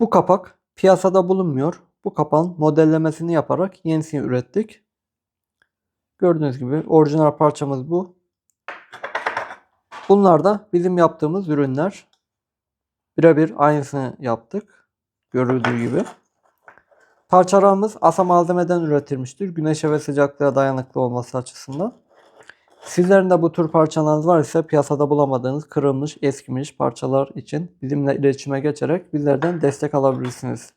Bu kapak piyasada bulunmuyor. Bu kapağın modellemesini yaparak yenisini ürettik. Gördüğünüz gibi orijinal parçamız bu. Bunlar da bizim yaptığımız ürünler. Birebir aynısını yaptık. Görüldüğü gibi. Parçalarımız asa malzemeden üretilmiştir. Güneşe ve sıcaklığa dayanıklı olması açısından. Sizlerin de bu tür parçalarınız var ise piyasada bulamadığınız kırılmış, eskimiş parçalar için bizimle iletişime geçerek bizlerden destek alabilirsiniz.